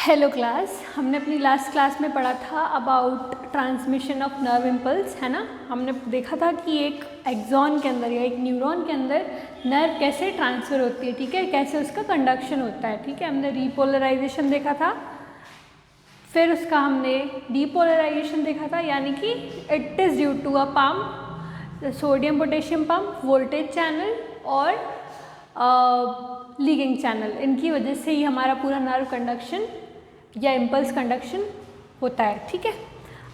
Hello class, हमने अपनी last class में पढ़ा था about transmission of nerve impulse, है ना। हमने देखा था कि एक एक्सॉन के अंदर या एक न्यूरॉन के अंदर नर्व कैसे ट्रांसफ़र होती है, ठीक है, कैसे उसका कंडक्शन होता है, ठीक है। हमने रीपोलराइजेशन देखा था, फिर उसका हमने डीपोलराइजेशन देखा था, यानी कि it is due to a pump, sodium potassium pump, voltage channel और लीगिंग चैनल, इनकी वजह से ही हमारा पूरा नर्व कंडक्शन या इम्पल्स कंडक्शन होता है, ठीक है।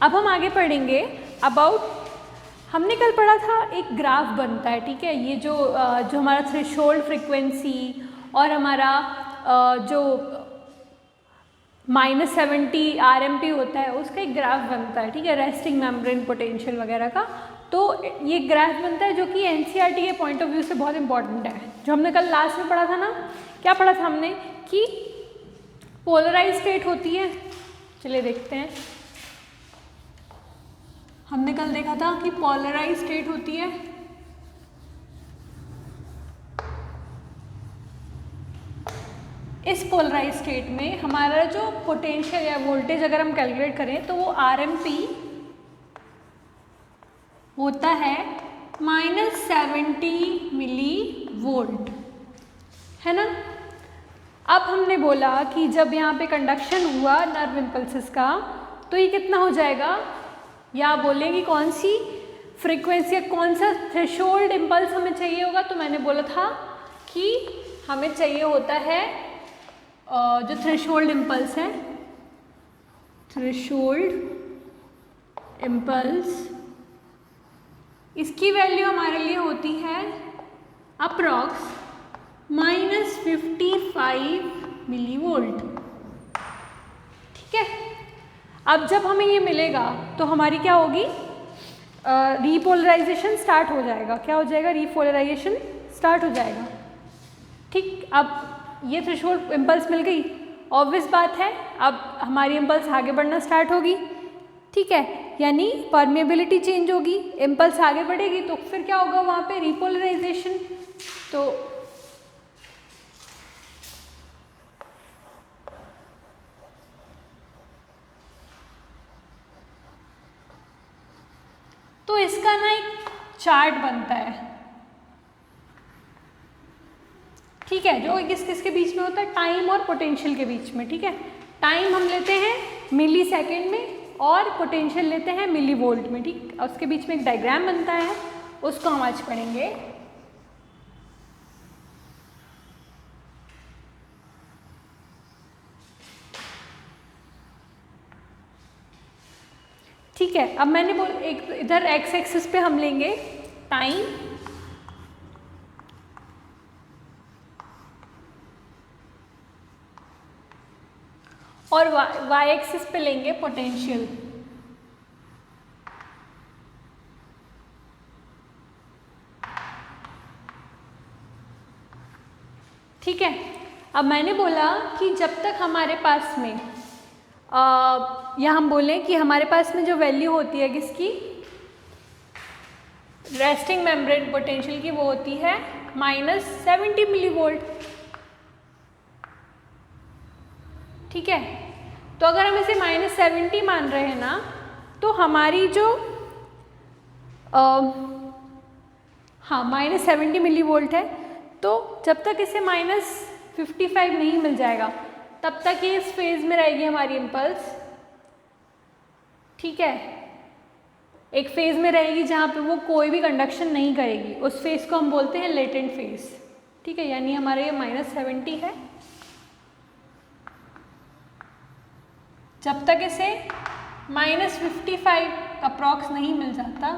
अब हम आगे पढ़ेंगे अबाउट, हमने कल पढ़ा था एक ग्राफ बनता है, ठीक है। ये जो हमारा थ्रेशोल्ड फ्रिक्वेंसी और हमारा जो -70 RMP होता है उसका एक ग्राफ बनता है, ठीक है, रेस्टिंग मेम्ब्रेन पोटेंशियल वगैरह का। तो ये ग्राफ बनता है जो कि NCERT के पॉइंट ऑफ व्यू से बहुत इंपॉर्टेंट है। जो हमने कल लास्ट में पढ़ा था ना, क्या पढ़ा था हमने कि पोलराइज स्टेट होती है। चलिए देखते हैं, हमने कल देखा था कि पोलराइज स्टेट होती है। इस पोलराइज स्टेट में हमारा जो पोटेंशियल या वोल्टेज अगर हम कैलकुलेट करें तो वो RMP होता है -70 मिली वोल्ट, है ना। अब हमने बोला कि जब यहाँ पे कंडक्शन हुआ नर्व इम्पल्सेस का तो ये कितना हो जाएगा, या आप बोलेंगे कौन सी फ्रीक्वेंसी, कौन सा थ्रेशोल्ड इम्पल्स हमें चाहिए होगा। तो मैंने बोला था कि हमें चाहिए होता है जो थ्रेशोल्ड इम्पल्स है, थ्रेशोल्ड इम्पल्स, इसकी वैल्यू हमारे लिए होती है अप्रॉक्स -55 मिली वोल्ट, ठीक है। अब जब हमें ये मिलेगा तो हमारी क्या होगी, रीपोलराइजेशन स्टार्ट हो जाएगा। क्या हो जाएगा, रीपोलराइजेशन स्टार्ट हो जाएगा, ठीक। अब ये थ्रेशोल्ड इम्पल्स मिल गई, ऑब्वियस बात है अब हमारी इम्पल्स आगे बढ़ना स्टार्ट होगी, ठीक है, यानी परमेबिलिटी चेंज होगी, इम्पल्स आगे बढ़ेगी तो फिर क्या होगा वहाँ पे, रीपोलराइजेशन। तो इसका ना एक चार्ट बनता है, ठीक है, जो किस किस के बीच में होता है, टाइम और पोटेंशियल के बीच में, ठीक है। टाइम हम लेते हैं मिली सेकेंड में और पोटेंशियल लेते हैं मिली वोल्ट में, ठीक। उसके बीच में एक डायग्राम बनता है, उसको हम आज पढ़ेंगे। ठीक है, अब मैंने एक इधर x एक्सिस पे हम लेंगे टाइम और y एक्सिस पे लेंगे पोटेंशियल, ठीक है। अब मैंने बोला कि जब तक हमारे पास में या हम बोलें कि हमारे पास में जो वैल्यू होती है किसकी, रेस्टिंग मेम्ब्रेन पोटेंशियल की, वो होती है -70 मिली वोल्ट, ठीक है। तो अगर हम इसे -70 मान रहे हैं ना, तो हमारी जो हाँ -70 मिली वोल्ट है, तो जब तक इसे -55 नहीं मिल जाएगा तब तक ये इस फेज में रहेगी हमारी इम्पल्स, ठीक है। एक फेज में रहेगी जहाँ पे वो कोई भी कंडक्शन नहीं करेगी, उस फेज को हम बोलते हैं लेटेंट फेज, ठीक है। यानी हमारे ये -70 है, जब तक इसे -55 अप्रॉक्स नहीं मिल जाता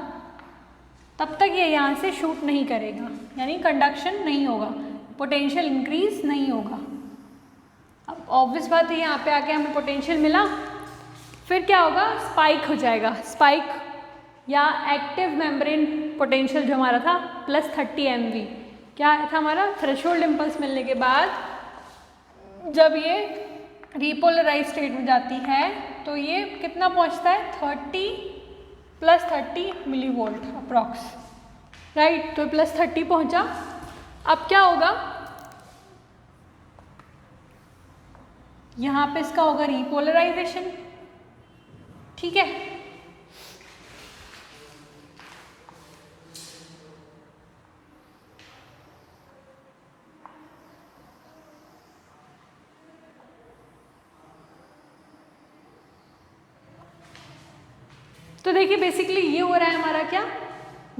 तब तक ये यहाँ से शूट नहीं करेगा, यानी कंडक्शन नहीं होगा, पोटेंशियल इंक्रीज नहीं होगा। अब ऑब्वियस बात है, यहाँ पे आके हमें पोटेंशियल मिला, फिर क्या होगा, स्पाइक हो जाएगा, स्पाइक या एक्टिव मेम्ब्रेन पोटेंशियल जो हमारा था +30 MV। क्या था हमारा, थ्रेशोल्ड इम्पल्स मिलने के बाद जब ये रीपोलराइज स्टेट में जाती है तो ये कितना पहुँचता है, 30 मिली वोल्ट अप्रॉक्स, राइट। तो +30 पहुँचा। अब क्या होगा, यहाँ पे इसका होगा रीपोलराइजेशन, ठीक है। तो देखिए बेसिकली ये हो रहा है हमारा क्या,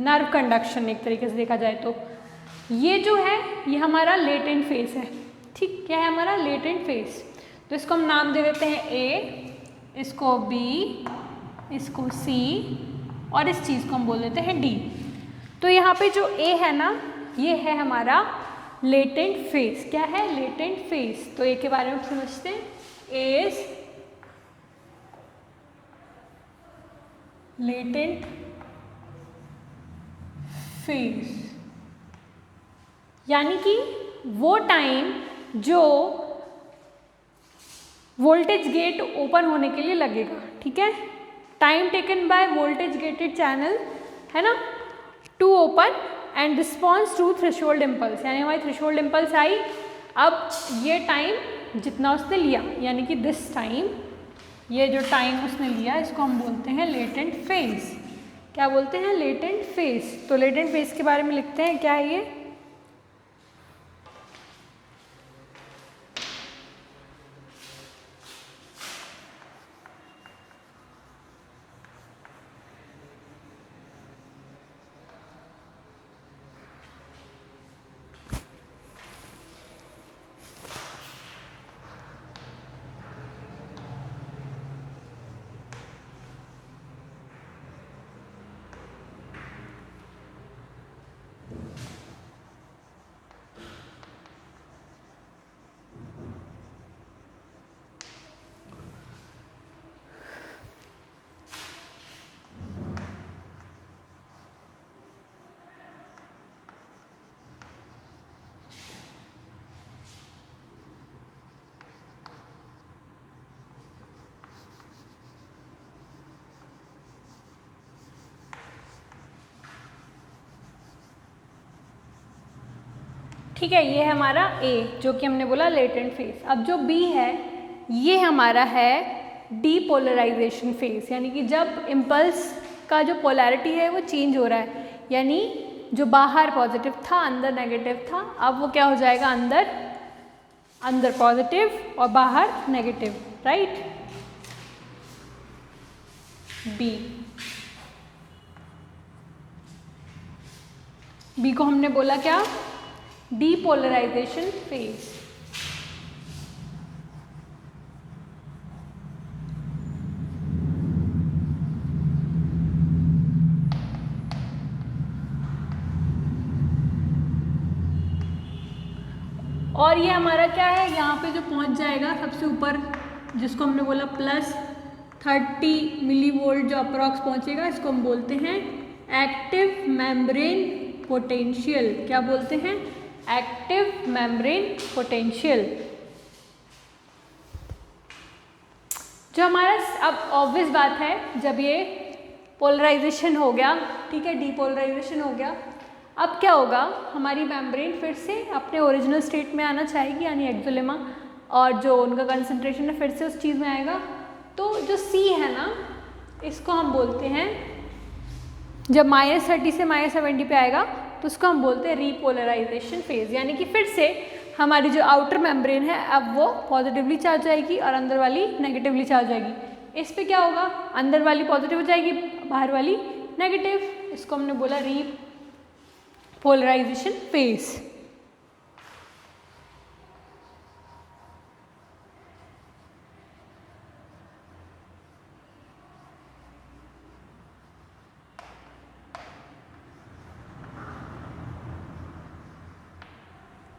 नर्व कंडक्शन। एक तरीके से देखा जाए तो ये जो है ये हमारा लेटेंट फेज है, ठीक। क्या है हमारा लेटेंट फेज। तो इसको हम नाम दे देते हैं ए, इसको बी, इसको सी और इस चीज़ को हम बोल देते हैं डी। तो यहाँ पे जो ए है ना, ये है हमारा लेटेंट फेज। क्या है, लेटेंट फेज। तो ए के बारे में समझते हैं, एज लेटेंट फेज, यानी कि वो टाइम जो वोल्टेज गेट ओपन होने के लिए लगेगा, ठीक है। Time taken by voltage gated channel है ना to open and response to threshold impulse, यानी हमारी थ्रेशोल्ड इम्पल्स आई, अब ये टाइम जितना उसने लिया, यानी कि दिस टाइम, ये जो टाइम उसने लिया इसको हम बोलते हैं लेटेंट फेज। क्या बोलते हैं, लेटेंट फेज। तो लेटेंट फेज के बारे में लिखते हैं, क्या है ये, ठीक है। ये है हमारा ए जो कि हमने बोला लेटेंट फेज। अब जो बी है ये हमारा है डीपोलराइजेशन फेज, यानी कि जब इम्पल्स का जो पोलैरिटी है वो चेंज हो रहा है, यानी जो बाहर पॉजिटिव था अंदर नेगेटिव था, अब वो क्या हो जाएगा, अंदर पॉजिटिव और बाहर नेगेटिव, राइट। बी को हमने बोला क्या, डीपोलराइजेशन फेज। और ये हमारा क्या है, यहाँ पे जो पहुँच जाएगा सबसे ऊपर, जिसको हमने बोला प्लस 30 मिली वोल्ट जो अप्रॉक्स पहुँचेगा, इसको हम बोलते हैं एक्टिव मेम्ब्रेन पोटेंशियल। क्या बोलते हैं, एक्टिव मेम्ब्रेन पोटेंशियल। जो हमारा, अब ऑब्वियस बात है, जब ये पोलराइजेशन हो गया, ठीक है, डीपोलराइजेशन हो गया, अब क्या होगा, हमारी मेम्ब्रेन फिर से अपने ओरिजिनल स्टेट में आना चाहेगी, यानी एक्सोलेमा, और जो उनका कंसंट्रेशन है फिर से उस चीज़ में आएगा। तो जो सी है ना, इसको हम बोलते हैं, जब -30 से -70 पे आएगा तो उसको हम बोलते हैं रीपोलराइजेशन फेज, यानी कि फिर से हमारी जो आउटर मेम्ब्रेन है अब वो पॉजिटिवली चार्ज जाएगी और अंदर वाली नेगेटिवली चार्ज जाएगी। इस पे क्या होगा, अंदर वाली पॉजिटिव हो जाएगी, बाहर वाली नेगेटिव। इसको हमने बोला रीपोलराइजेशन फेज।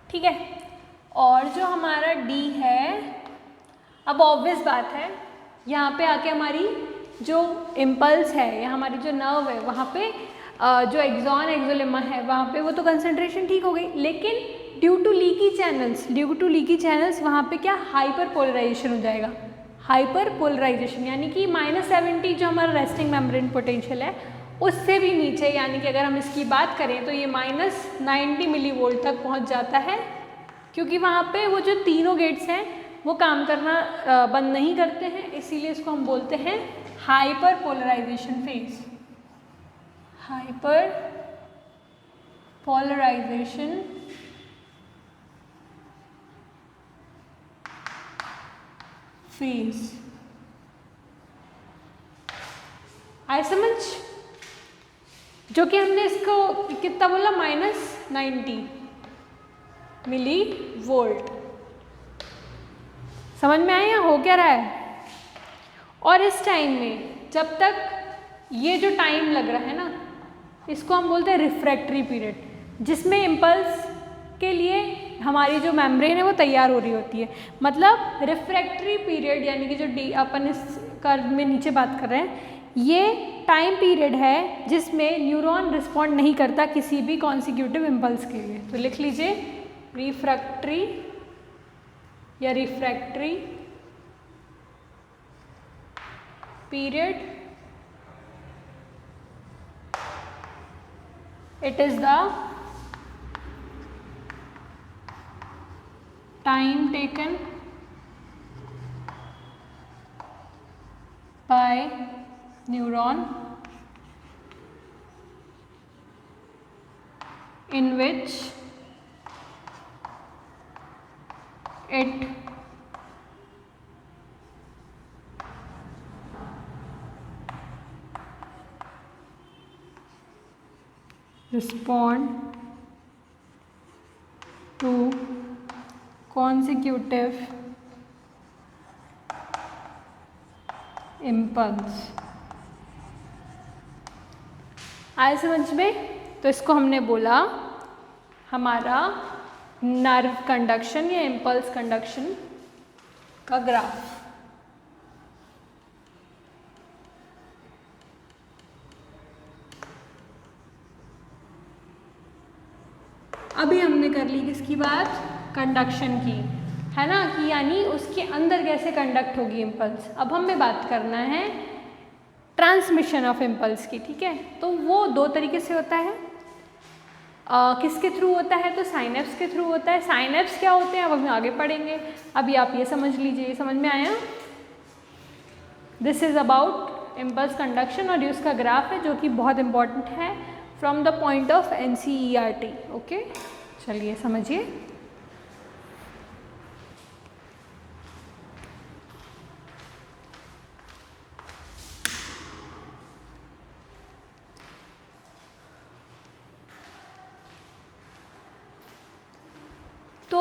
ठीक है। और जो हमारा डी है, अब ऑब्वियस बात है, यहाँ पे आके हमारी जो इम्पल्स है या हमारी जो नर्व है वहाँ पे जो एक्सॉन एक्सोलेमा है वहाँ पे वो तो कंसंट्रेशन ठीक हो गई, लेकिन ड्यू टू लीकी चैनल्स वहाँ पे क्या, हाइपर पोलराइजेशन हो जाएगा। हाइपर पोलराइजेशन यानी कि -70 जो हमारा रेस्टिंग मेम्ब्रेन पोटेंशियल है उससे भी नीचे, यानी कि अगर हम इसकी बात करें तो ये -90 मिली वोल्ट तक पहुंच जाता है, क्योंकि वहाँ पे वो जो तीनों गेट्स हैं वो काम करना बंद नहीं करते हैं, इसीलिए इसको हम बोलते हैं hyperpolarisation phase. Hyperpolarisation phase. आए समझ? जो कि हमने इसको कितना बोला, -90 मिली वोल्ट। समझ में आया हो क्या रहा है? और इस टाइम में जब तक ये जो टाइम लग रहा है ना, इसको हम बोलते हैं रिफ्रैक्टरी पीरियड, जिसमें इम्पल्स के लिए हमारी जो मेम्ब्रेन है वो तैयार हो रही होती है। मतलब रिफ्रैक्टरी पीरियड यानी कि जो अपन इस कर्व में नीचे बात कर रहे हैं, ये टाइम पीरियड है जिसमें न्यूरॉन रिस्पॉन्ड नहीं करता किसी भी कॉन्सिक्यूटिव इम्पल्स के लिए। तो लिख लीजिए रिफ्रैक्टरी या refractory period, it is the time taken by neuron in which it respond to consecutive impulse। आए समझ में? तो इसको हमने बोला हमारा नर्व कंडक्शन या इम्पल्स कंडक्शन का ग्राफ। अभी हमने कर ली किसकी बात? कंडक्शन की, है ना, कि यानी उसके अंदर कैसे कंडक्ट होगी इम्पल्स। अब हमें बात करना है ट्रांसमिशन ऑफ इम्पल्स की, ठीक है। तो वो दो तरीके से होता है। किसके थ्रू होता है? तो साइनेप्स के थ्रू होता है। साइनेप्स क्या होते हैं अब हम आगे पढ़ेंगे, अभी आप ये समझ लीजिए। समझ में आया? This is about impulse conduction और ये उसका ग्राफ है जो कि बहुत इंपॉर्टेंट है from the point of NCERT। Okay, चलिए समझिए। तो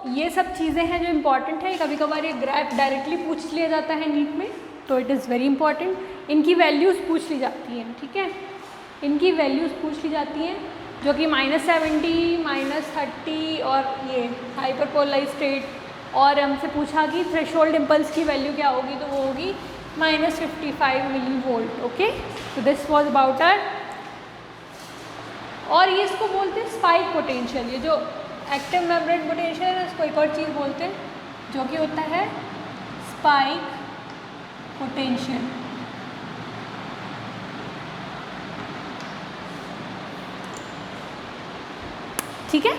ये सब चीज़ें हैं जो इम्पॉर्टेंट है। कभी कभार ये ग्राफ डायरेक्टली पूछ लिया जाता है नीट में, तो इट इज़ वेरी इंपॉर्टेंट। इनकी वैल्यूज़ पूछ ली जाती हैं, ठीक है, इनकी वैल्यूज़ पूछ ली जाती हैं जो कि -70, -30 और ये हाइपरपोलराइज्ड स्टेट। और हमसे पूछा कि थ्रेशोल्ड इम्पल्स की वैल्यू क्या होगी, तो वो होगी -55 मिली वोल्ट। ओके, तो दिस वॉज अबाउट आर। और ये इसको बोलते हैं स्पाइक पोटेंशियल। ये जो एक्टिव मेम्ब्रेन पोटेंशियल है इसको एक और चीज़ बोलते हैं जो कि होता है स्पाइक पोटेंशियल। ठीक है,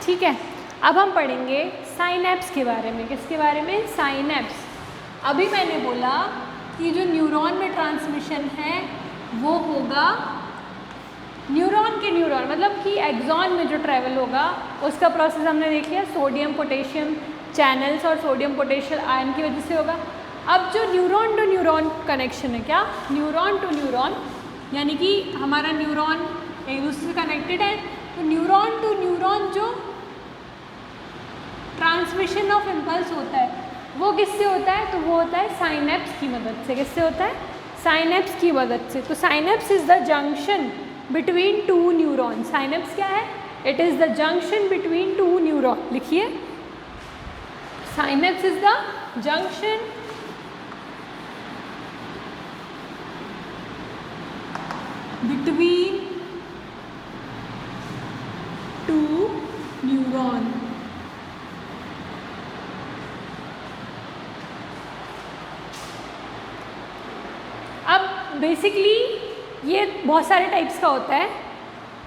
ठीक है। अब हम पढ़ेंगे साइनेप्स के बारे में। किसके बारे में? साइनेप्स। अभी मैंने बोला कि जो न्यूरॉन में ट्रांसमिशन है वो होगा न्यूरॉन के न्यूरॉन, मतलब कि एक्सॉन में जो ट्रैवल होगा उसका प्रोसेस हमने देख लिया, सोडियम पोटेशियम चैनल्स और सोडियम पोटेशियल आयन की वजह से होगा। अब जो न्यूरॉन टू न्यूरॉन कनेक्शन है, क्या न्यूरॉन टू न्यूरॉन, यानी कि हमारा न्यूरॉन एक दूसरे से कनेक्टेड है, तो न्यूरॉन टू न्यूरॉन जो ट्रांसमिशन ऑफ इम्पल्स होता है वो किससे होता है? तो वो होता है साइनेप्स की मदद से। किससे होता है? साइनेप्स की मदद से। तो synapse is the junction between two neuron. Synapse क्या है? It is the junction between two neuron. लिखिए, synapse is the junction between two neuron। अब बेसिकली ये बहुत सारे टाइप्स का होता है,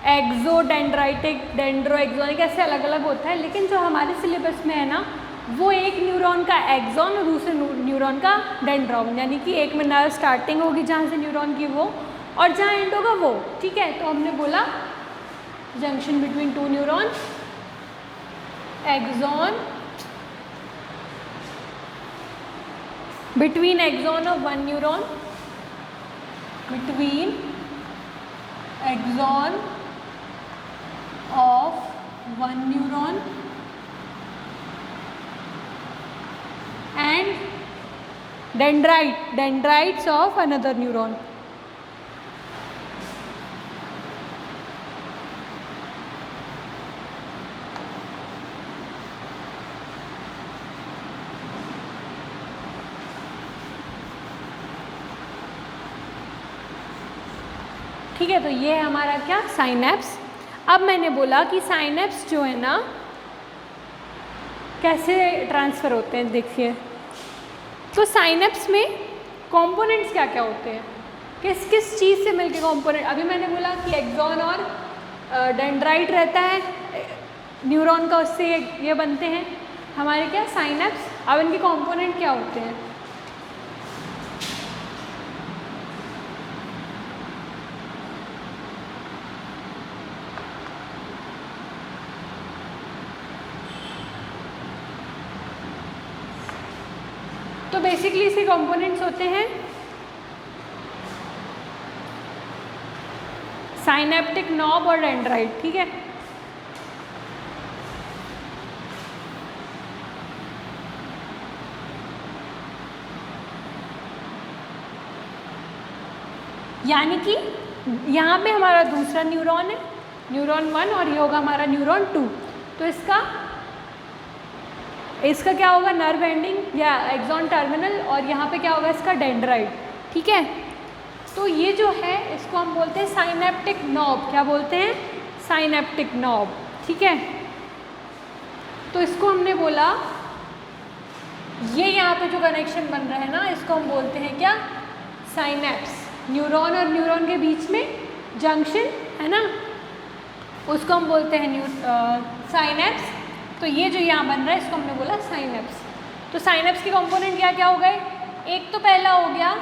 एक्सोडेंड्राइटिक, डेंड्रोएक्सोनिक, ऐसे अलग अलग होता है, लेकिन जो हमारे सिलेबस में है ना वो एक न्यूरॉन का एक्सॉन और दूसरे न्यूरॉन का डेंड्रॉन, यानी कि एक में नर्व स्टार्टिंग होगी जहाँ से न्यूरॉन की वो, और जहाँ एंड होगा वो। ठीक है, तो हमने बोला junction between two neuron, axon between axon of one neuron, between axon of one neuron and dendrites of another neuron। ठीक है, तो ये है हमारा क्या? साइनेप्स। अब मैंने बोला कि साइनेप्स जो है ना कैसे ट्रांसफ़र होते हैं, देखिए। तो साइनेप्स में कंपोनेंट्स क्या क्या होते हैं, किस किस चीज़ से मिलके कंपोनेंट? अभी मैंने बोला कि एक्सॉन और डेंड्राइट रहता है न्यूरॉन का, उससे ये बनते हैं हमारे क्या? साइनेप्स। अब इनके कंपोनेंट क्या होते हैं? तो बेसिकली इसके कंपोनेंट्स होते हैं साइनेप्टिक नॉब और डेंड्राइट। ठीक है, यानी कि यहाँ पे हमारा दूसरा न्यूरॉन है, न्यूरॉन 1, और ये होगा हमारा न्यूरॉन 2। तो इसका क्या होगा? नर्व एंडिंग या एक्सॉन टर्मिनल, और यहाँ पे क्या होगा? इसका डेंड्राइट। ठीक है, तो ये जो है इसको हम बोलते हैं साइनेप्टिक नॉब। क्या बोलते हैं? Synaptic knob. ठीक है, तो इसको हमने बोला, ये यहाँ पे जो कनेक्शन बन रहा है ना, इसको हम बोलते हैं क्या? साइनेप्स। न्यूरॉन और न्यूरॉन के बीच में जंक्शन है ना, उसको हम बोलते हैं साइनेप्स। तो ये जो यहाँ बन रहा है इसको हमने बोला साइनेप्स। तो साइनेप्स के कंपोनेंट क्या क्या हो गए? एक तो पहला हो गया,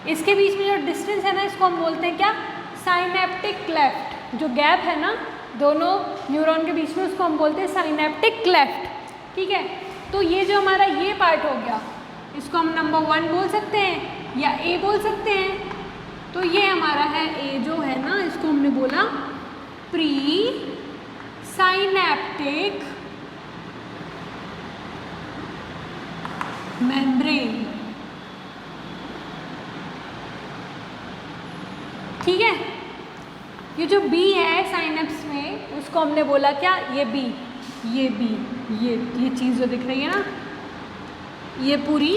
इसके बीच में जो डिस्टेंस है ना, इसको हम बोलते हैं क्या? Synaptic cleft. जो गैप है ना दोनों न्यूरॉन के बीच में, उसको हम बोलते हैं साइनेप्टिक क्लेफ्ट। ठीक है, तो ये जो हमारा ये पार्ट हो गया, इसको हम नंबर 1 बोल सकते हैं या ए बोल सकते हैं। तो ये हमारा है ए जो है ना, इसको हमने बोला प्री साइनेप्टिक मेम्ब्रेन। ठीक है, ये जो बी है साइनेप्स में, उसको हमने बोला क्या? ये बी, ये चीज़ जो दिख रही है ना, ये पूरी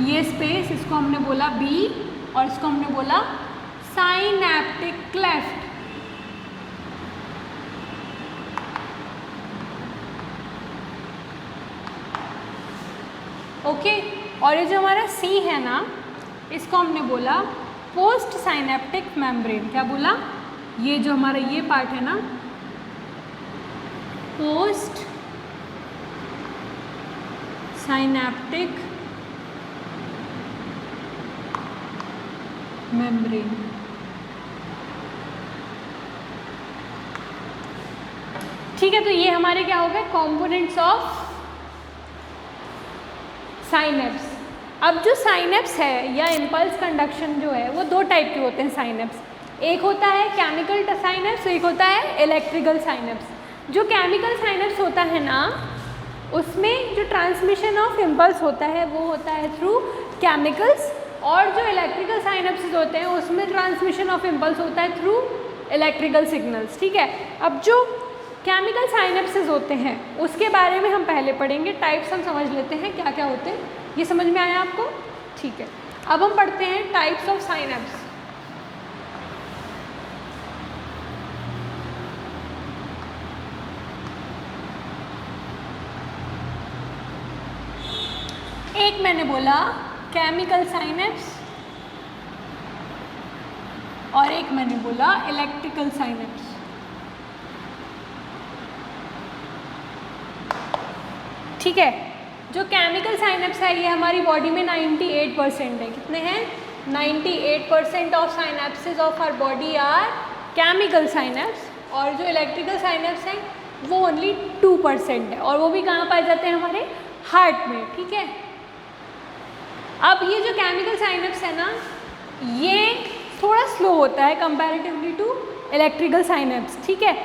ये स्पेस, इसको हमने बोला बी, और इसको हमने बोला साइनेप्टिक क्लेफ्ट। ओके, और ये जो हमारा सी है ना, इसको हमने बोला पोस्ट साइनेप्टिक मेम्ब्रेन। क्या बोला? ये जो हमारा ये पार्ट है ना, पोस्ट साइनेप्टिक मेम्ब्रेन। ठीक है, तो ये हमारे क्या हो गए? Components of synapse. अब जो साइनेप्स है या इम्पल्स कंडक्शन जो है, वो दो टाइप के होते हैं साइनेप्स। एक होता है केमिकल साइनेप्स, एक होता है इलेक्ट्रिकल साइनेप्स। जो केमिकल साइनेप्स होता है ना, उसमें जो ट्रांसमिशन ऑफ इम्पल्स होता है वो होता है थ्रू केमिकल्स, और जो इलेक्ट्रिकल साइनेप्सिस होते हैं उसमें ट्रांसमिशन ऑफ इम्पल्स होता है थ्रू इलेक्ट्रिकल सिग्नल्स। ठीक है, अब जो केमिकल साइनेप्सिस होते हैं उसके बारे में हम पहले पढ़ेंगे, टाइप्स हम समझ लेते हैं क्या क्या होते हैं। ये समझ में आया आपको? ठीक है, अब हम पढ़ते हैं टाइप्स ऑफ साइनेप्स। एक मैंने बोला केमिकल साइनेप्स और एक मैंने बोला इलेक्ट्रिकल साइनेप्स। ठीक है, जो केमिकल साइनेप्स है ये हमारी बॉडी में 98% है। कितने हैं? 98% of synapses of our body are chemical synapse, और जो इलेक्ट्रिकल साइनेप्स हैं वो ओनली 2% है, और वो भी कहाँ पाए जाते हैं? हमारे हार्ट में। ठीक है, अब ये जो केमिकल साइनेप्स है ना, ये थोड़ा स्लो होता है कंपैरेटिवली टू इलेक्ट्रिकल साइनेप्स। ठीक है,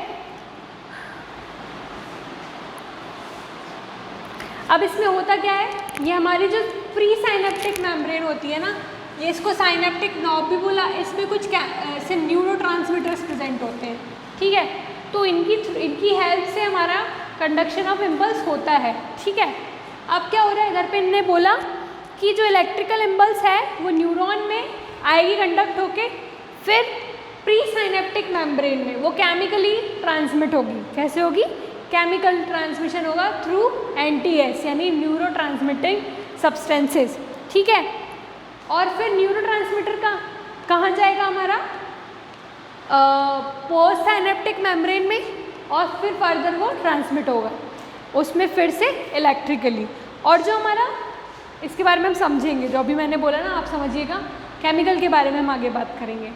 अब इसमें होता क्या है, ये हमारी जो प्री साइनेप्टिक मेम्ब्रेन होती है ना, ये इसको साइनेप्टिक नॉब भी बोला, इसमें कुछ ऐसे न्यूरोट्रांसमीटर्स प्रेजेंट होते हैं। ठीक है, तो इनकी हेल्प से हमारा कंडक्शन ऑफ इम्पल्स होता है। ठीक है, अब क्या हो रहा है, इधर पे इनने बोला कि जो इलेक्ट्रिकल इम्पल्स है वो न्यूरॉन में आएगी कंडक्ट होके, फिर प्री साइनेप्टिक मेम्ब्रेन में वो केमिकली ट्रांसमिट होगी। कैसे होगी? केमिकल ट्रांसमिशन होगा थ्रू NTS यानी न्यूरो ट्रांसमिटिंग सब्सटेंसेस। ठीक है, और फिर न्यूरो ट्रांसमीटर का कहाँ जाएगा हमारा? पोस्ट साइनेप्टिक मेम्ब्रेन में, और फिर फर्दर वो ट्रांसमिट होगा उसमें फिर से इलेक्ट्रिकली। और जो हमारा, इसके बारे में हम समझेंगे, जो अभी मैंने बोला ना आप समझिएगा, केमिकल के बारे में हम आगे बात करेंगे।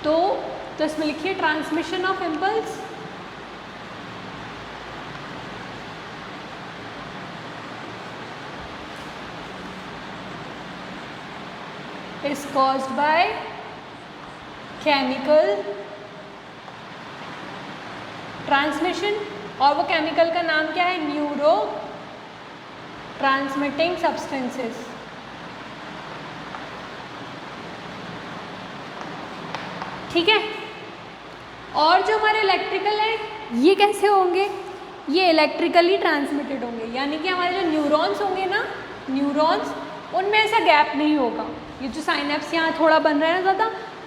तो इसमें लिखिए transmission of impulse is caused by chemical transmission, और वो केमिकल का नाम क्या है? Neuro transmitting substances. ठीक है, और जो हमारे इलेक्ट्रिकल है ये कैसे होंगे? ये इलेक्ट्रिकली ट्रांसमिटेड होंगे, यानी कि हमारे जो न्यूरॉन्स होंगे ना, न्यूरॉन्स, उनमें ऐसा गैप नहीं होगा। ये जो साइनेप्स यहाँ थोड़ा बन रहा है ना ज़्यादा,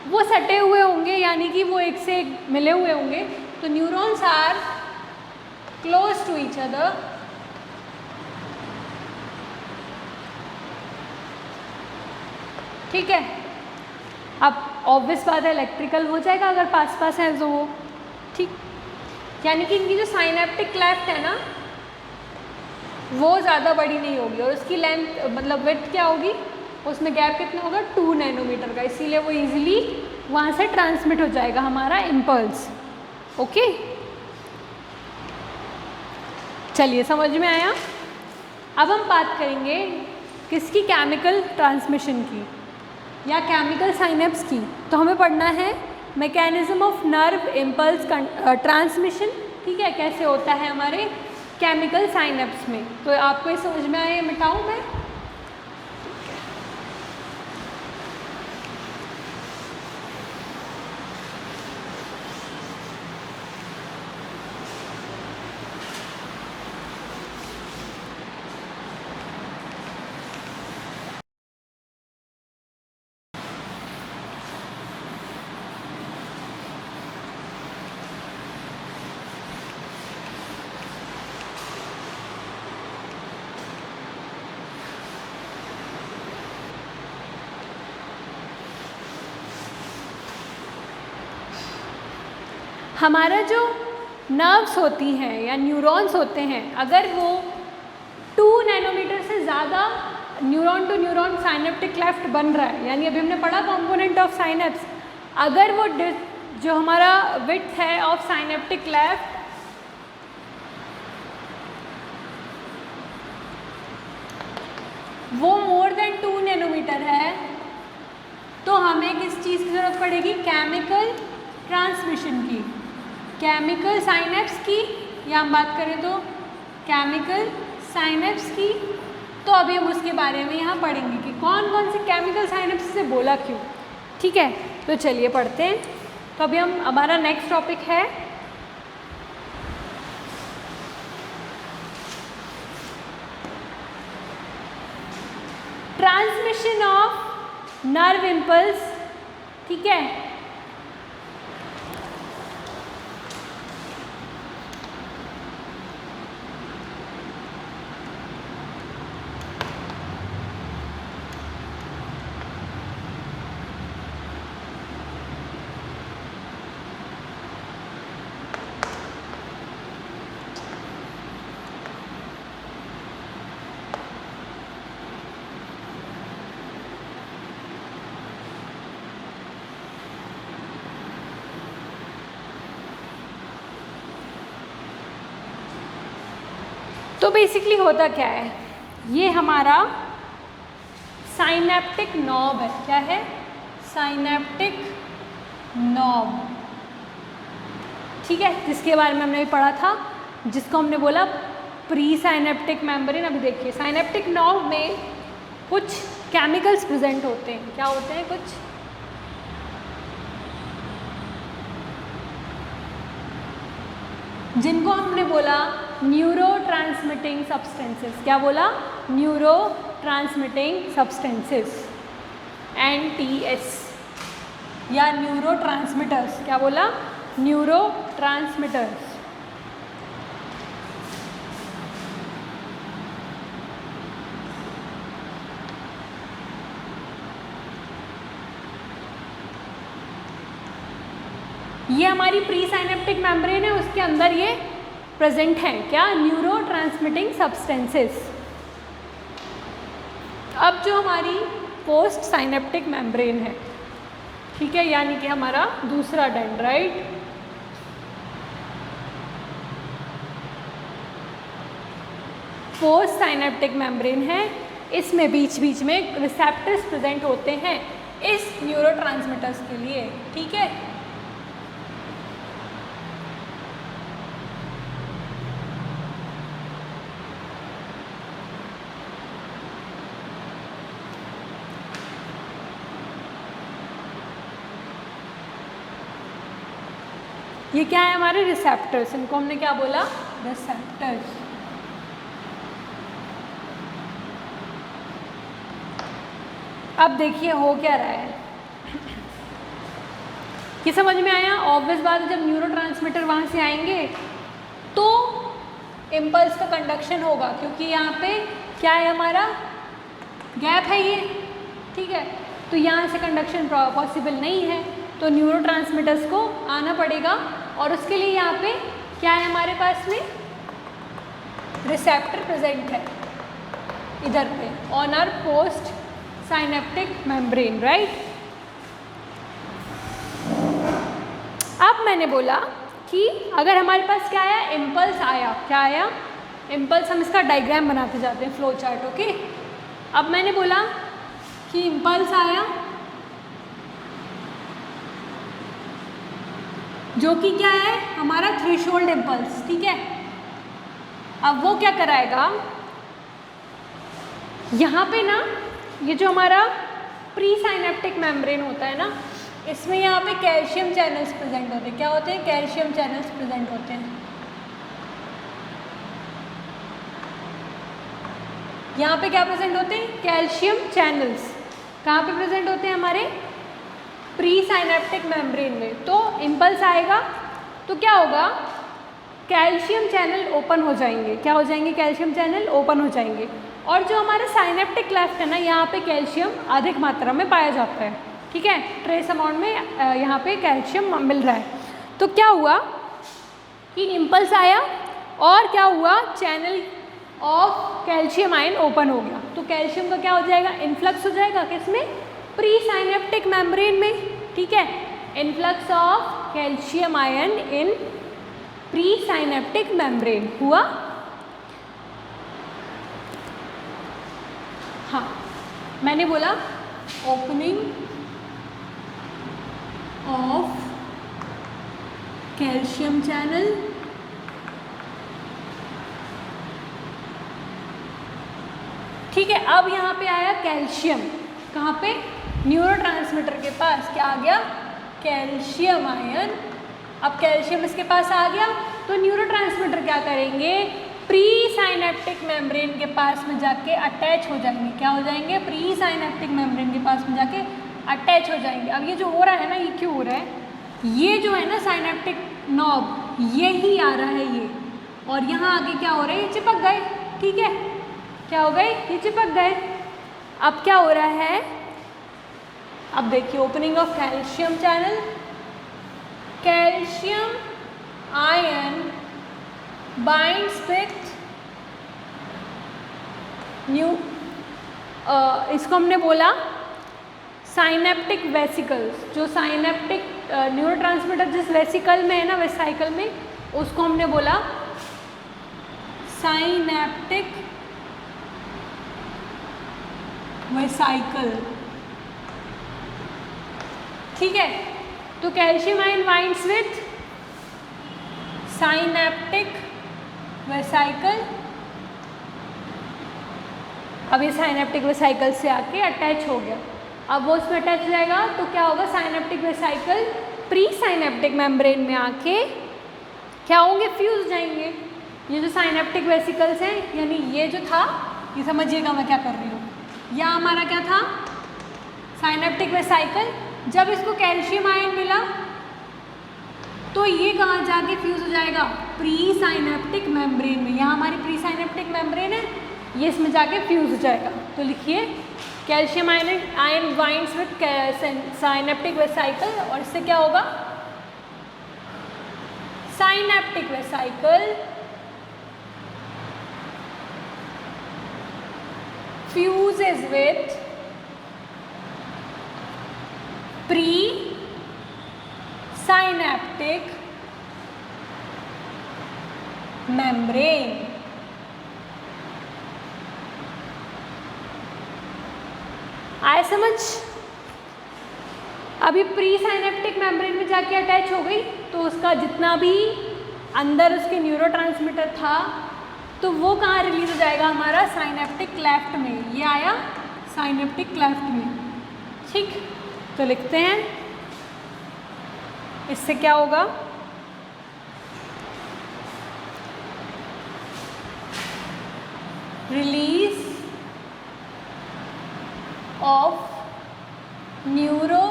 वो सटे हुए होंगे, यानी कि वो एक से एक मिले हुए होंगे। तो neurons are close to each other, ठीक है। अब ऑब्वियस बात है इलेक्ट्रिकल हो जाएगा अगर पास पास है तो वो, ठीक, यानी कि इनकी जो साइनेप्टिक क्लेफ्ट है ना वो ज़्यादा बड़ी नहीं होगी, और उसकी लेंथ मतलब विड्थ क्या होगी, उसमें गैप कितना होगा? 2 नैनोमीटर का, इसीलिए वो इजीली वहाँ से ट्रांसमिट हो जाएगा हमारा इम्पल्स। ओके, चलिए समझ में आया। अब हम बात करेंगे किसकी? केमिकल ट्रांसमिशन की या केमिकल साइनेप्स की। तो हमें पढ़ना है mechanism of nerve impulse transmission. ठीक है, कैसे होता है हमारे केमिकल साइनेप्स में। तो आपको ये समझ में आया, मिटाऊँ मैं? हमारा जो नर्व्स होती हैं या न्यूरॉन्स होते हैं, अगर वो 2 नैनोमीटर से ज़्यादा neuron to neuron synaptic cleft बन रहा है, यानी अभी हमने पढ़ा कंपोनेंट ऑफ साइनेप्स, अगर वो जो हमारा विड्थ है ऑफ साइनेप्टिक क्लेफ्ट वो मोर देन 2 नैनोमीटर है, तो हमें किस चीज़ की ज़रूरत पड़ेगी? केमिकल ट्रांसमिशन की, केमिकल साइनेप्स की, या हम बात करें तो केमिकल साइनेप्स की। तो अभी हम उसके बारे में यहाँ पढ़ेंगे कि कौन कौन से केमिकल साइनेप्स से बोला क्यों। ठीक है, तो चलिए पढ़ते हैं। तो अभी हमारा नेक्स्ट टॉपिक है ट्रांसमिशन ऑफ नर्व इम्पल्स। ठीक है, तो बेसिकली होता क्या है, ये हमारा साइनेप्टिक नॉब है। क्या है? Synaptic knob. ठीक है, जिसके बारे में हमने भी पढ़ा था, जिसको हमने बोला प्री साइनेप्टिक मेम्ब्रेन। अभी देखिए, साइनेप्टिक नॉब में कुछ केमिकल्स प्रेजेंट होते हैं। क्या होते हैं? कुछ जिनको हमने बोला न्यूरो ट्रांसमिटिंग सब्सटेंसेस। क्या बोला? न्यूरो ट्रांसमिटिंग सब्सटेंसेस, NTS, या न्यूरो ट्रांसमिटर्स। क्या बोला? Neuro transmitters. ये हमारी प्री साइनेप्टिक मेम्ब्रेन है, उसके अंदर ये प्रेजेंट है। क्या? Neuro transmitting substances. अब जो हमारी पोस्ट साइनेप्टिक मेम्ब्रेन है, ठीक है, यानी कि हमारा दूसरा डेंड्राइट, पोस्ट साइनेप्टिक मेम्ब्रेन है। इसमें बीच बीच में रिसेप्टर्स प्रेजेंट होते हैं इस न्यूरोट्रांसमीटर्स के लिए। ठीक है, ये क्या है? हमारे रिसेप्टर्स। इनको हमने क्या बोला? रिसेप्टर्स। अब देखिए हो क्या रहा है, ये समझ में आया? ऑब्वियस बात है, जब न्यूरोट्रांसमीटर वहाँ से आएंगे तो इम्पल्स का कंडक्शन होगा, क्योंकि यहाँ पे क्या है? हमारा गैप है ये। ठीक है, तो यहाँ से कंडक्शन पॉसिबल नहीं है, तो न्यूरोट्रांसमीटर्स को आना पड़ेगा। और उसके लिए यहाँ पे क्या है हमारे पास में? रिसेप्टर प्रेजेंट है इधर पे on our post synaptic membrane, right. अब मैंने बोला कि अगर हमारे पास क्या आया? इम्पल्स आया। क्या आया? इम्पल्स। हम इसका डायग्राम बनाते जाते हैं, फ्लो चार्ट। ओके, अब मैंने बोला कि इम्पल्स आया, जो कि क्या है? हमारा थ्रेशोल्ड इम्पल्स। ठीक है, अब वो क्या कराएगा? यहाँ पे ना, ये जो हमारा प्री साइनेप्टिक मेम्ब्रेन होता है ना, इसमें यहाँ पे कैल्शियम चैनल्स प्रेजेंट होते हैं। क्या होते हैं? कैल्शियम चैनल्स प्रेजेंट होते हैं। यहाँ पे क्या प्रेजेंट होते हैं? Calcium channels. कहाँ पे प्रेजेंट होते हैं? हमारे प्री साइनेप्टिक मेम्ब्रेन में। तो इम्पल्स आएगा तो क्या होगा? कैल्शियम चैनल ओपन हो जाएंगे। क्या हो जाएंगे? कैल्शियम चैनल ओपन हो जाएंगे। और जो हमारा साइनेप्टिक क्लेफ्ट है ना, यहाँ पे कैल्शियम अधिक मात्रा में पाया जाता है। ठीक है, ट्रेस अमाउंट में यहाँ पे कैल्शियम मिल रहा है। तो क्या हुआ कि इम्पल्स आया और क्या हुआ? Channel of calcium ion open हो गया। तो कैल्शियम का क्या हो जाएगा? इन्फ्लक्स हो जाएगा। किसमें? प्री साइनेप्टिक मेम्ब्रेन में। ठीक है, influx of calcium ion in pre synaptic membrane हुआ। हाँ, मैंने बोला ओपनिंग ऑफ कैल्शियम चैनल ठीक है, अब यहाँ पे आया कैल्शियम, कहाँ पे, न्यूरोट्रांसमीटर के पास क्या आ गया, कैल्शियम आयन। अब कैल्शियम इसके पास आ गया तो न्यूरोट्रांसमीटर क्या करेंगे, प्री साइनेप्टिक मेम्ब्रेन के पास में जाके अटैच हो जाएंगे। क्या हो जाएंगे, प्री साइनेप्टिक मेम्ब्रेन के पास में जाके अटैच हो जाएंगे। अब ये जो हो रहा है ना, ये क्यों हो रहा है, ये जो है ना साइनेप्टिक नॉब, यही आ रहा है ये, और यहाँ आगे क्या हो रहा है, ये चिपक गए। ठीक है, क्या हो गए, ये चिपक गए। अब क्या हो रहा है, अब देखिए opening of calcium channel, calcium ion binds with इसको हमने बोला साइनेप्टिक वेसिकल्स, जो साइनेप्टिक न्यूरोट्रांसमीटर जिस वेसिकल में है ना, वेसाइकल में, उसको हमने बोला साइनेप्टिक वेसाइकल। ठीक है, तो calcium ion binds with synaptic vesicle. अब ये साइनेप्टिक वेसाइकल से आके अटैच हो गया, अब वो उसमें अटैच हो जाएगा तो क्या होगा, synaptic vesicle pre synaptic membrane में आके क्या होंगे, फ्यूज जाएंगे। ये जो साइनेप्टिक वेसिकल्स हैं, यानी ये जो था, ये समझिएगा मैं क्या कर रही हूँ, यह हमारा क्या था, साइनेप्टिक वेसाइकल। जब इसको कैल्शियम आयन मिला तो ये कहाँ जाके फ्यूज हो जाएगा, प्री साइनेप्टिक मेम्ब्रेन में। यहाँ हमारी प्री साइनेप्टिक मेम्ब्रेन है, ये इसमें जाके फ्यूज हो जाएगा। तो लिखिए calcium ion binds with synaptic vesicle, और इससे क्या होगा, synaptic vesicle fuses with pre synaptic membrane. आए समझ, अभी प्री साइनेप्टिक मेम्ब्रेन में जाके अटैच हो गई तो उसका जितना भी अंदर उसके न्यूरोट्रांसमीटर था तो वो कहाँ रिलीज हो जाएगा, हमारा साइनेप्टिक क्लेफ्ट में। ये आया साइनेप्टिक क्लेफ्ट में। ठीक, तो लिखते हैं, इससे क्या होगा, रिलीज ऑफ न्यूरो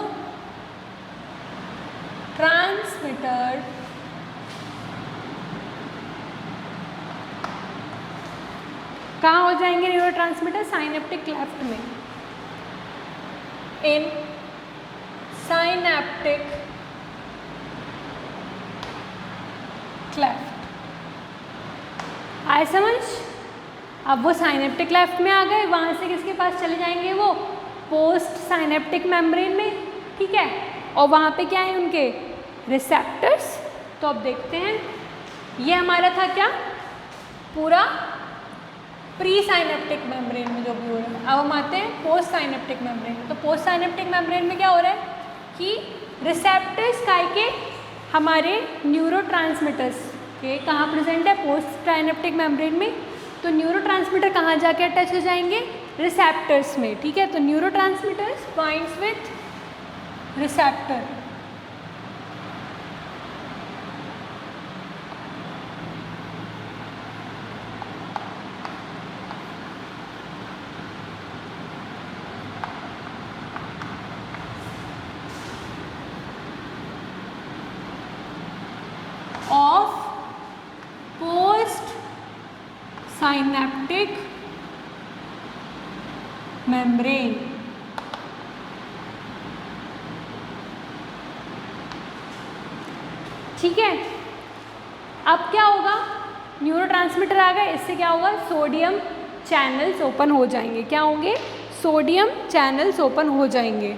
ट्रांसमीटर कहाँ हो जाएंगे, न्यूरो ट्रांसमीटर साइनेप्टिक क्लेफ्ट में, इन साइनेप्टिक क्लेफ्ट। आए समझ, अब वो साइनेप्टिक क्लेफ्ट में आ गए, वहाँ से किसके पास चले जाएंगे, वो पोस्ट साइनेप्टिक मेम्ब्रेन में। ठीक है, और वहाँ पे क्या है उनके रिसेप्टर्स। तो अब देखते हैं, ये हमारा था क्या, पूरा प्री साइनेप्टिक मेम्ब्रेन में जो भी हो रहा है। अब हम आते हैं पोस्ट साइनेप्टिक मेम्ब्रेन में। तो पोस्ट साइनेप्टिक मेम्ब्रेन में क्या हो रहा है कि रिसेप्टर्स काय के हमारे न्यूरोट्रांसमीटर्स के कहाँ प्रेजेंट है, पोस्ट साइनेप्टिक मेम्ब्रेन में। तो न्यूरोट्रांसमीटर कहाँ जाके अटैच हो जाएंगे, रिसेप्टर्स में। ठीक है, तो neurotransmitters binds with receptor. Of post synaptic membrane. ठीक है, अब क्या होगा, न्यूरोट्रांसमीटर आ गए, इससे क्या होगा, सोडियम चैनल्स ओपन हो जाएंगे। क्या होंगे, सोडियम चैनल्स ओपन हो जाएंगे।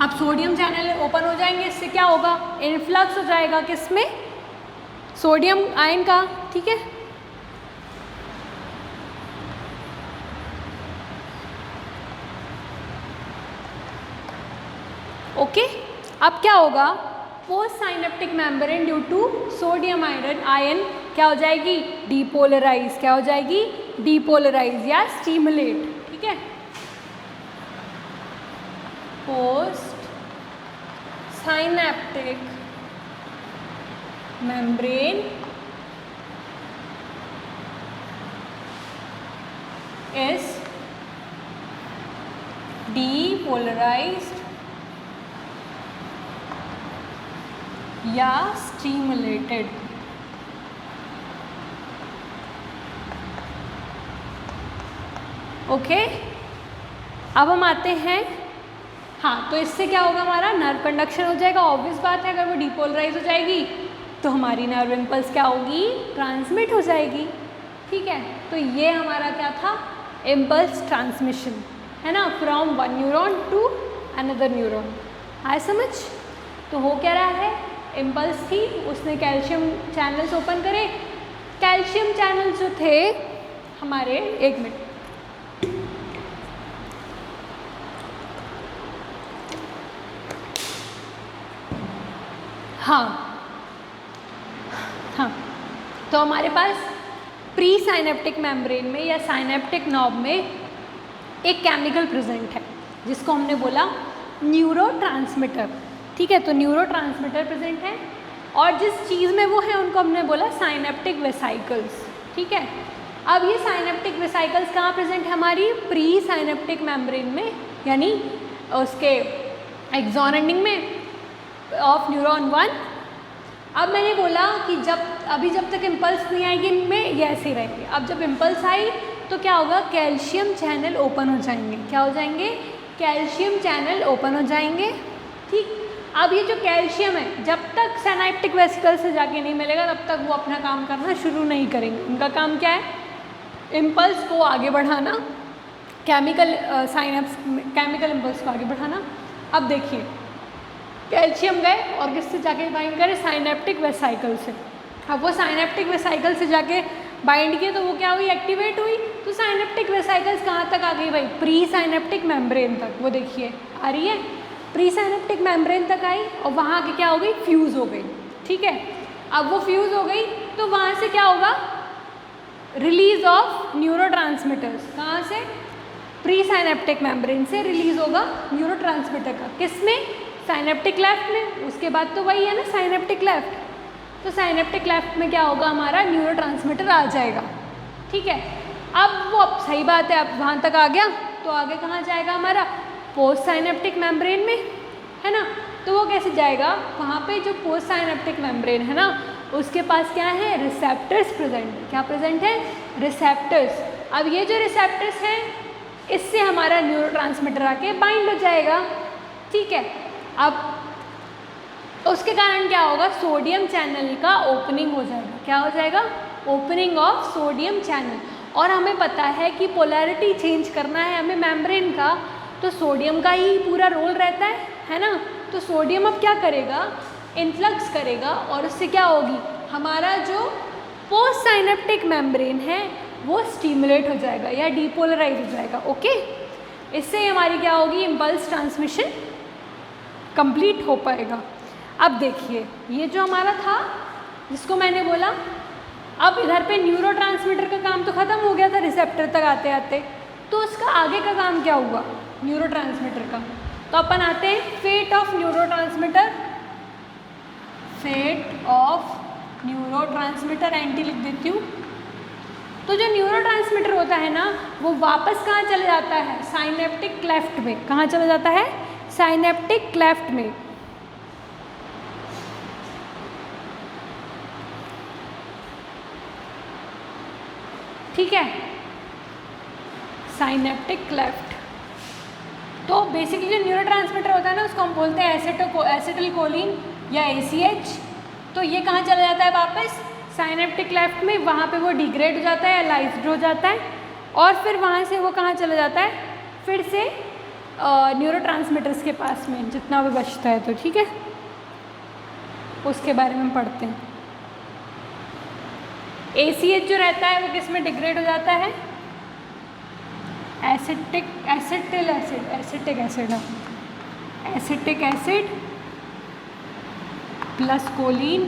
अब सोडियम चैनल ओपन हो जाएंगे, इससे क्या होगा, इन्फ्लक्स हो जाएगा किसमें, सोडियम आयन का। ठीक है, ओके, अब क्या होगा, post synaptic membrane due to sodium ion क्या हो जाएगी, डीपोलराइज, क्या हो जाएगी, डीपोलराइज या स्टिमुलेट, ठीक है। Post synaptic membrane is depolarized या stimulated। ओके, अब हम आते हैं, हाँ, तो इससे क्या होगा, हमारा नर्व कंडक्शन हो जाएगा। ऑब्वियस बात है, अगर वो डीपोलराइज हो जाएगी तो हमारी नर्व इम्पल्स क्या होगी, ट्रांसमिट हो जाएगी, ठीक है। तो ये हमारा क्या था, इम्पल्स ट्रांसमिशन, है ना, from one neuron to another neuron. आए समझ? तो हो क्या रहा है, इम्पल्स थी, उसने कैल्शियम चैनल्स ओपन करे। कैल्शियम चैनल्स जो थे हमारे, एक मिनट, हाँ हाँ, तो हमारे पास प्री साइनेप्टिक मेम्ब्रेन में या साइनेप्टिक नॉब में एक केमिकल प्रेजेंट है जिसको हमने बोला न्यूरोट्रांसमीटर, ठीक है। तो न्यूरोट्रांसमीटर प्रेजेंट है और जिस चीज़ में वो है उनको हमने बोला साइनेप्टिक वेसाइकल्स, ठीक है। अब ये साइनेप्टिक वेसाइकल्स कहाँ प्रेजेंट है, हमारी प्री साइनेप्टिक मेम्ब्रेन में, यानी उसके एक्सॉन एंडिंग में ऑफ न्यूरॉन 1। अब मैंने बोला कि जब तक इम्पल्स नहीं आएगी इनमें ये ऐसे ही रहेंगे। अब जब इम्पल्स आई तो क्या होगा, कैल्शियम चैनल ओपन हो जाएंगे, क्या हो जाएंगे, कैल्शियम चैनल ओपन हो जाएंगे, ठीक। अब ये जो कैल्शियम है जब तक साइनेप्टिक वेसिकल से जाके नहीं मिलेगा तब तक वो अपना काम करना शुरू नहीं करेंगे। उनका काम क्या है, इम्पल्स को आगे बढ़ाना, केमिकल इम्पल्स को आगे बढ़ाना। अब देखिए, कैल्शियम गए और किससे जाके बाइंड करे, साइनेप्टिक वेसाइकल से। अब वो साइनेप्टिक वेसाइकल से जाके बाइंड किए तो वो क्या हुई, एक्टिवेट हुई। तो साइनेप्टिक वेसाइकल्स कहाँ तक आ गई भाई, प्री साइनेप्टिक मेम्ब्रेन तक। वो देखिए आ रही है, प्री साइनेप्टिक मेम्ब्रेन तक आई और वहाँ के क्या हो गई, फ्यूज़ हो गई, ठीक है। अब वो फ्यूज़ हो गई तो वहाँ से क्या होगा, रिलीज ऑफ न्यूरोट्रांसमीटर्स। कहाँ से, प्री साइनेप्टिक मेम्ब्रेन से रिलीज होगा न्यूरोट्रांसमीटर का, किसमें, साइनेप्टिक लेफ्ट में। उसके बाद तो वही है ना साइनेप्टिक लेफ्ट, तो साइनेप्टिक लेफ्ट में क्या होगा, हमारा न्यूरोट्रांसमीटर आ जाएगा, ठीक है। अब सही बात है, अब वहाँ तक आ गया तो आगे कहाँ जाएगा हमारा, पोस्ट साइनेप्टिक मेम्ब्रेन में, है ना। तो वो कैसे जाएगा, वहाँ पे जो पोस्ट साइनेप्टिक मेम्ब्रेन है ना उसके पास क्या है, रिसेप्टर्स प्रेजेंट है। क्या प्रेजेंट है, रिसेप्टर्स। अब ये जो रिसेप्टर्स हैं इससे हमारा न्यूरोट्रांसमीटर आके बाइंड हो जाएगा, ठीक है। अब उसके कारण क्या होगा, सोडियम चैनल का ओपनिंग हो जाएगा। क्या हो जाएगा, ओपनिंग ऑफ सोडियम चैनल। और हमें पता है कि पोलैरिटी चेंज करना है हमें मेम्ब्रेन का, तो सोडियम का ही पूरा रोल रहता है ना। तो सोडियम अब क्या करेगा, इन्फ्लक्स करेगा और उससे क्या होगी, हमारा जो पोस्ट साइनेप्टिक मेम्ब्रेन है वो स्टिमुलेट हो जाएगा या डीपोलराइज हो जाएगा, ओके। इससे हमारी क्या होगी, इम्पल्स ट्रांसमिशन कंप्लीट हो पाएगा। अब देखिए, ये जो हमारा था जिसको मैंने बोला, अब इधर पे न्यूरोट्रांसमीटर का काम तो ख़त्म हो गया था रिसेप्टर तक आते आते, तो उसका आगे का काम क्या हुआ न्यूरोट्रांसमीटर का। तो अपन आते हैं fate of neurotransmitter. Fate of neurotransmitter एंटी लिख देती हूँ। तो जो न्यूरोट्रांसमीटर होता है ना वो वापस कहाँ चले जाता है, साइनेप्टिक क्लेफ्ट में। कहाँ चला जाता है, साइनेप्टिक क्लेफ्ट में। ठीक है, साइनेप्टिक क्लेफ्ट। तो बेसिकली जो न्यूरोट्रांसमीटर होता है ना उसको हम बोलते हैं एसिटिलकोलिन या ACH। तो ये कहाँ चला जाता है वापस, साइनेप्टिक क्लेफ्ट में। वहाँ पे वो डिग्रेड हो जाता है, लाइज्ड हो जाता है और फिर वहाँ से वो कहाँ चला जाता है, फिर से न्यूरोट्रांसमीटर्स के पास में जितना भी बचता है। तो ठीक है, उसके बारे में हम पढ़ते हैं। ACH जो रहता है वो किस में डिग्रेड हो जाता है, एसिटिक एसिड है। एसिटिक एसिड प्लस कोलिन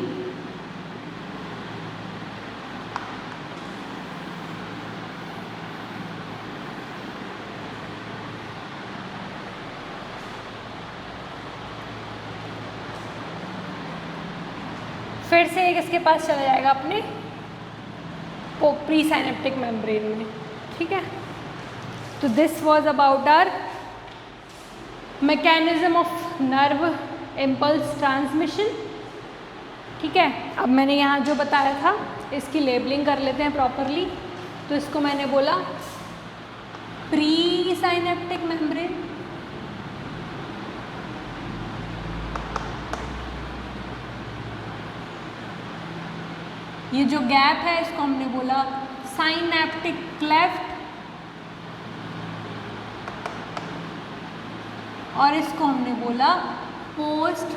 फिर से एक इसके पास चला जाएगा अपने प्री साइनेप्टिक मेम्ब्रेन में, ठीक है। तो this was about our mechanism of nerve impulse transmission, ठीक है। अब मैंने यहाँ जो बताया था इसकी लेबलिंग कर लेते हैं प्रॉपरली। तो इसको मैंने बोला प्री साइनेप्टिक मेम्ब्रेन, ये जो गैप है इसको हमने बोला साइनेप्टिक क्लेफ्ट, और इसको हमने बोला पोस्ट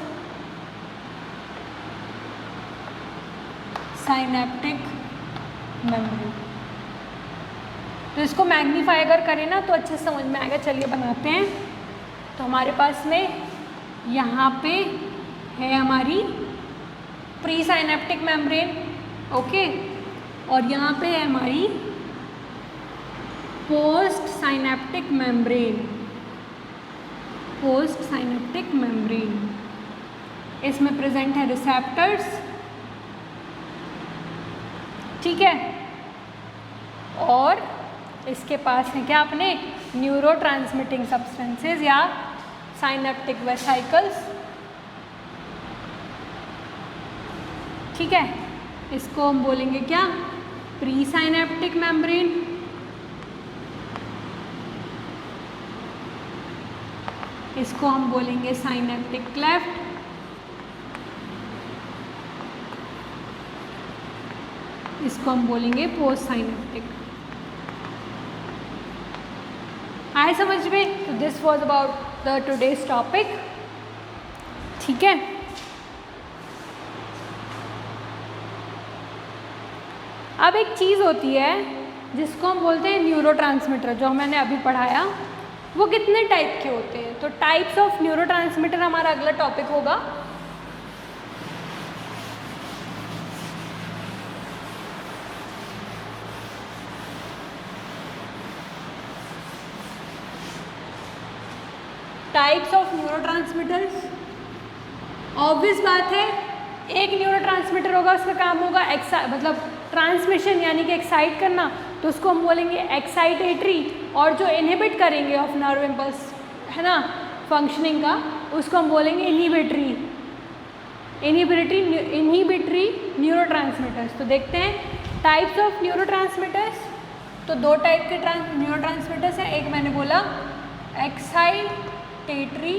साइनेप्टिक मेम्ब्रेन। तो इसको मैग्नीफाई अगर करें ना तो अच्छे से समझ में आएगा। चलिए बनाते हैं। तो हमारे पास में यहाँ पे है हमारी प्री साइनेप्टिक मेम्ब्रेन, ओके, और यहाँ पे है हमारी post synaptic membrane, post synaptic membrane. इसमें प्रेजेंट है रिसेप्टर्स, ठीक है, और इसके पास है क्या अपने न्यूरो ट्रांसमिटिंग सब्सटेंसेज या साइनेप्टिक वेसिकल्स, ठीक है। इसको हम बोलेंगे क्या, प्री साइनेप्टिक मेम्ब्रेन। इसको हम बोलेंगे साइनेप्टिक क्लेफ्ट, इसको हम बोलेंगे पोस्ट साइनेप्टिक। आए समझ में? तो this was about the today's topic, ठीक है। अब एक चीज़ होती है जिसको हम बोलते हैं न्यूरोट्रांसमीटर, जो मैंने अभी पढ़ाया, वो कितने टाइप के होते हैं। तो टाइप्स ऑफ न्यूरोट्रांसमीटर हमारा अगला टॉपिक होगा। टाइप्स ऑफ न्यूरोट्रांसमीटर्स, ऑब्वियस बात है एक न्यूरोट्रांसमीटर होगा, उसका काम होगा मतलब ट्रांसमिशन यानी कि एक्साइट करना, तो उसको हम बोलेंगे एक्साइटेटरी, और जो इनहिबिट करेंगे ऑफ नर्व इम्पल्स है ना फंक्शनिंग का, उसको हम बोलेंगे इनहिबिटरी न्यूरोट्रांसमीटर्स। तो देखते हैं टाइप्स ऑफ न्यूरोट्रांसमीटर्स। तो दो टाइप के न्यूरोट्रांसमीटर्स हैं, एक मैंने बोला एक्साइटेटरी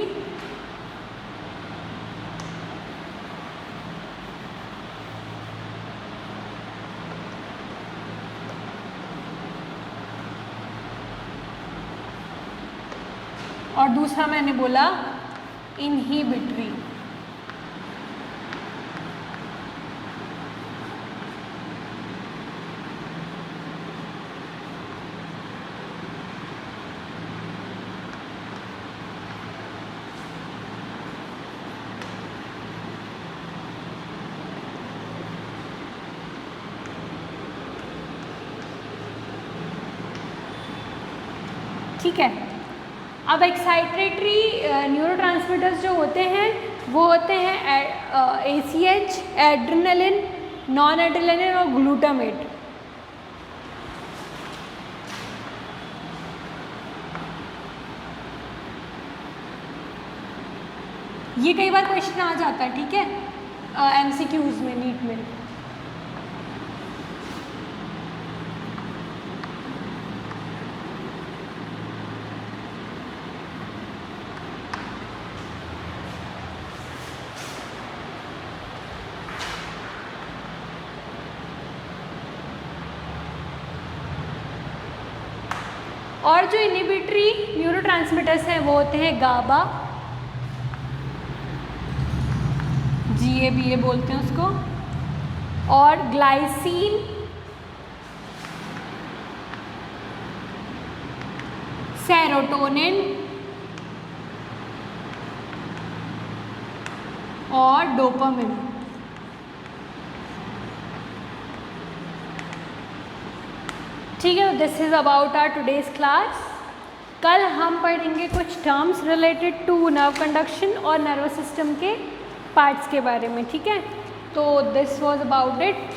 और दूसरा मैंने बोला इनहिबिटरी। ठीक है। अब एक्साइटेटरी न्यूरोट्रांसमीटर्स जो होते हैं वो होते हैं ACH, एड्रेनलिन, नॉन एड्रेनलिन और ग्लूटामेट। ये कई बार क्वेश्चन आ जाता है, ठीक है, MCQs में, नीट में। और जो इनहिबिटरी न्यूरोट्रांसमीटर्स हैं वो होते हैं गाबा, GABA बोलते हैं उसको, और ग्लाइसिन, सेरोटोनिन और डोपामिन। ठीक है, तो this is about our today's class. कल हम पढ़ेंगे कुछ terms related to nerve conduction और नर्वस सिस्टम के पार्ट्स के बारे में। ठीक है, तो दिस वाज अबाउट इट।